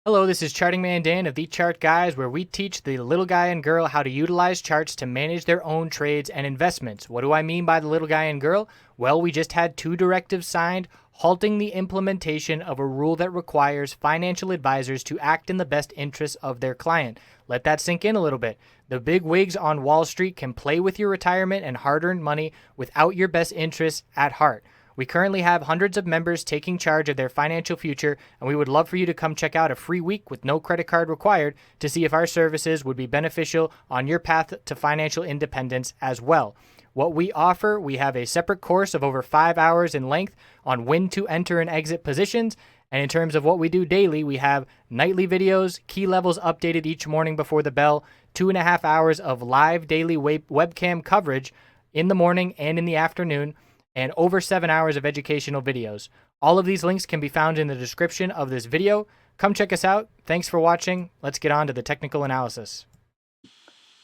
Hello, this is Charting Man Dan of TheChartGuys, where we teach the little guy and girl how to utilize charts to manage their own trades and investments. What do I mean by the little guy and girl? Well, we just had two directives signed halting the implementation of a rule that requires financial advisors to act in the best interests of their client. Let that sink in a little bit. The big wigs on Wall Street can play with your retirement and hard-earned money without your best interests at heart. We currently have hundreds of members taking charge of their financial future, and we would love for you to come check out a free week with no credit card required to see if our services would be beneficial on your path to financial independence as well. What we offer, we have a separate course of over 5 hours in length on when to enter and exit positions. And in terms of what we do daily, we have nightly videos, key levels updated each morning before the bell, 2.5 hours of live daily webcam coverage in the morning and in the afternoon, and over 7 hours of educational videos. All of these links can be found in the description of this video. Come check us out. Thanks for watching. Let's get on to the technical analysis.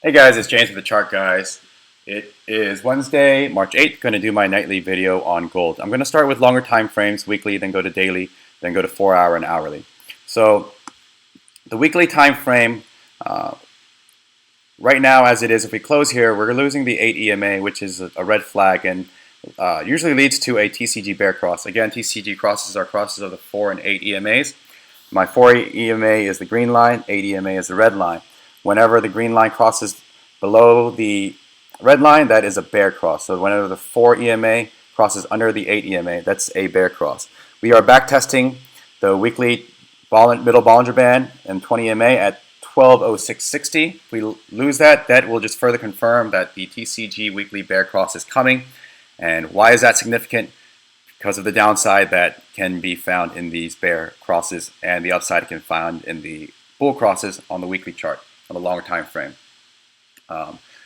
Hey guys, it's James with the Chart Guys. It is Wednesday, March 8th. Going to do my nightly video on gold. I'm going to start with longer time frames, weekly, then go to daily, then go to 4 hour and hourly. So the weekly time frame, right now as it is, if we close here, we're losing the 8 EMA, which is a red flag, and usually leads to a TCG bear cross. Again, TCG crosses are crosses of the 4 and 8 EMAs. My 4 EMA is the green line, 8 EMA is the red line. Whenever the green line crosses below the red line, that is a bear cross. So whenever the 4 EMA crosses under the 8 EMA, that's a bear cross. We are back testing the weekly middle Bollinger Band and 20 EMA at 1206.60. If we lose that, that will just further confirm that the TCG weekly bear cross is coming. And why is that significant? Because of the downside that can be found in these bear crosses, and the upside can be found in the bull crosses on the weekly chart on the longer time frame.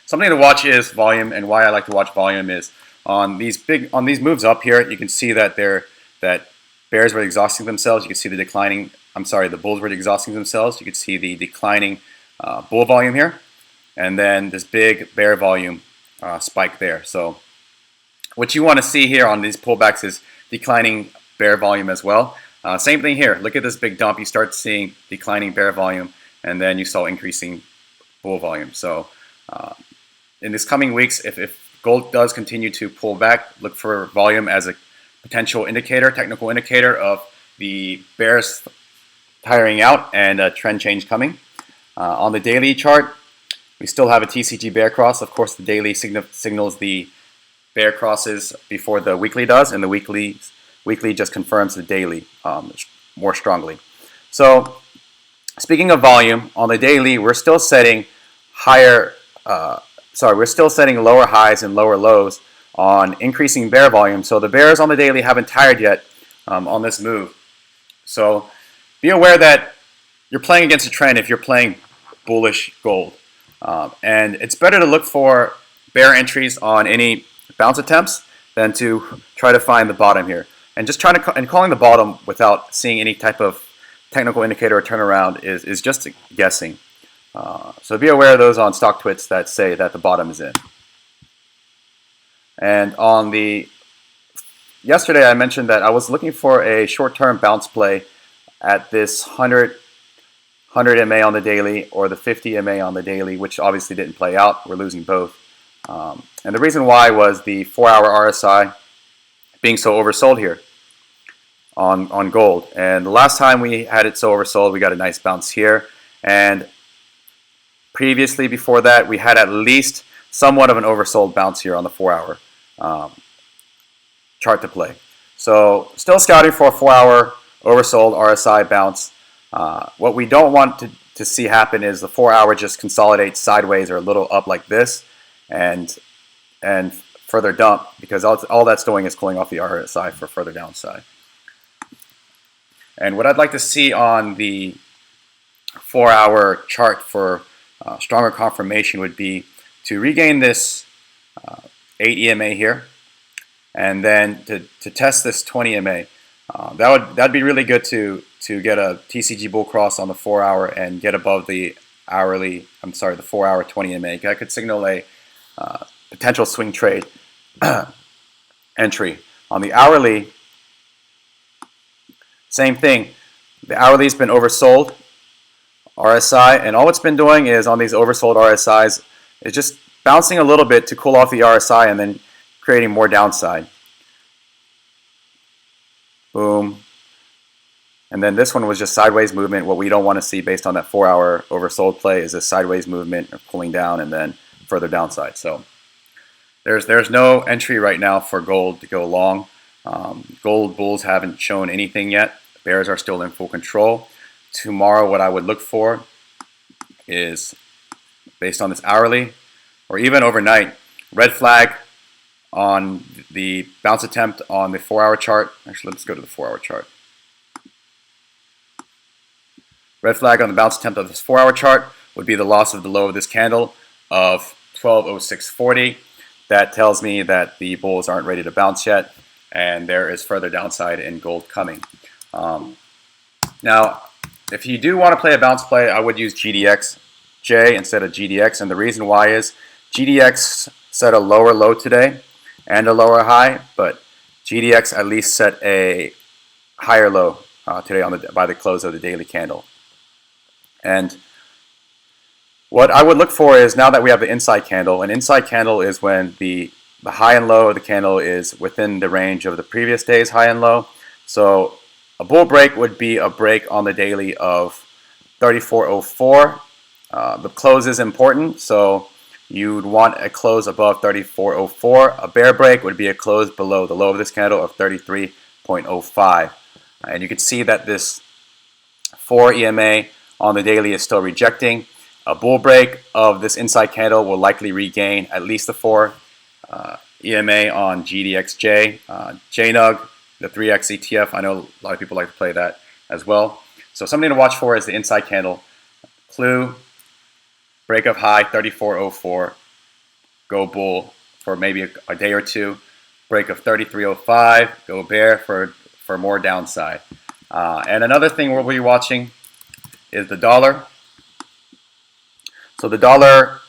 Something to watch is volume, and why I like to watch volume is on these moves up here. You can see that bears were exhausting themselves. You can see the bulls were exhausting themselves. You can see the declining bull volume here, and then this big bear volume spike there. So what you want to see here on these pullbacks is declining bear volume as well. Same thing here. Look at this big dump. You start seeing declining bear volume, and then you saw increasing bull volume. So in this coming weeks, if gold does continue to pull back, look for volume as a potential indicator, technical indicator of the bears tiring out and a trend change coming. On the daily chart, we still have a TCG bear cross. Of course, the daily signals the bear crosses before the weekly does, and the weekly just confirms the daily more strongly. So speaking of volume, on the daily, we're still setting we're still setting lower highs and lower lows on increasing bear volume. So the bears on the daily haven't tired yet on this move. So be aware that you're playing against a trend if you're playing bullish gold. And it's better to look for bear entries on any bounce attempts than to try to find the bottom here. And just calling the bottom without seeing any type of technical indicator or turnaround is just guessing. So be aware of those on Stocktwits that say that the bottom is in. And on yesterday I mentioned that I was looking for a short-term bounce play at this 100 MA on the daily or the 50 MA on the daily, which obviously didn't play out. We're losing both. And the reason why was the 4 hour RSI being so oversold here on gold. And the last time we had it so oversold, we got a nice bounce here. And previously, before that, we had at least somewhat of an oversold bounce here on the 4 hour chart to play. So still scouting for a 4 hour oversold RSI bounce. What we don't want to see happen is the 4 hour just consolidate sideways or a little up like this and further dump, because all that's doing is cooling off the RSI for further downside. And what I'd like to see on the 4 hour chart for stronger confirmation would be to regain this 8 EMA here, and then to test this 20 EMA. That'd be really good to get a TCG bull cross on the 4 hour and get above the 4 hour 20 EMA. That could signal a potential swing trade entry. On the hourly, same thing. The hourly's been oversold RSI, and all it's been doing is on these oversold RSIs is just bouncing a little bit to cool off the RSI and then creating more downside. Boom. And then this one was just sideways movement. What we don't want to see based on that 4-hour oversold play is a sideways movement or pulling down and then further downside. So there's no entry right now for gold to go long. Gold bulls haven't shown anything yet. Bears are still in full control. Tomorrow what I would look for is, based on this hourly or even overnight, red flag on the bounce attempt on the 4-hour chart. Actually, let's go to the 4-hour chart. Red flag on the bounce attempt of this 4-hour chart would be the loss of the low of this candle of 1206.40. That tells me that the bulls aren't ready to bounce yet, and there is further downside in gold coming. Now, if you do want to play a bounce play, I would use GDXJ instead of GDX, and the reason why is GDX set a lower low today and a lower high, but GDX at least set a higher low today by the close of the daily candle. And what I would look for is, now that we have the inside candle, an inside candle is when the high and low of the candle is within the range of the previous day's high and low. So a bull break would be a break on the daily of 34.04. The close is important, so you'd want a close above 34.04. A bear break would be a close below the low of this candle of 33.05. And you can see that this 4 EMA on the daily is still rejecting. A bull break of this inside candle will likely regain at least the 4 EMA on GDXJ. JNUG, the 3X ETF, I know a lot of people like to play that as well. So something to watch for is the inside candle. Clue, break of high 34.04, go bull for maybe a day or two. Break of 33.05, go bear for more downside. And another thing we'll be watching is the dollar. So the dollar,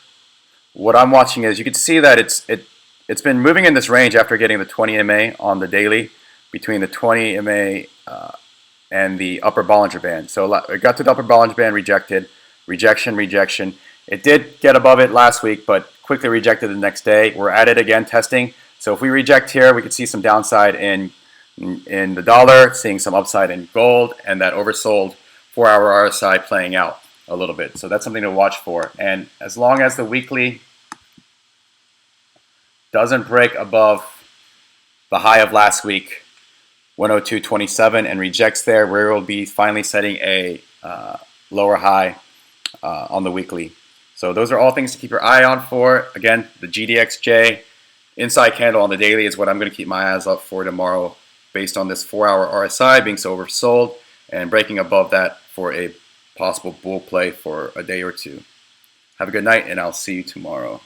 what I'm watching is, you can see that it's been moving in this range after getting the 20 MA on the daily, between the 20 MA and the upper Bollinger Band. So it got to the upper Bollinger Band, rejected, rejection. It did get above it last week, but quickly rejected the next day. We're at it again, testing. So if we reject here, we could see some downside in the dollar, seeing some upside in gold, and that oversold 4-hour RSI playing out a little bit. So that's something to watch for. And as long as the weekly doesn't break above the high of last week, 102.27, and rejects there, we will be finally setting a lower high on the weekly. So those are all things to keep your eye on for. Again, the GDXJ inside candle on the daily is what I'm going to keep my eyes up for tomorrow, based on this 4-hour RSI being so oversold and breaking above that for a possible bull play for a day or two. Have a good night, and I'll see you tomorrow.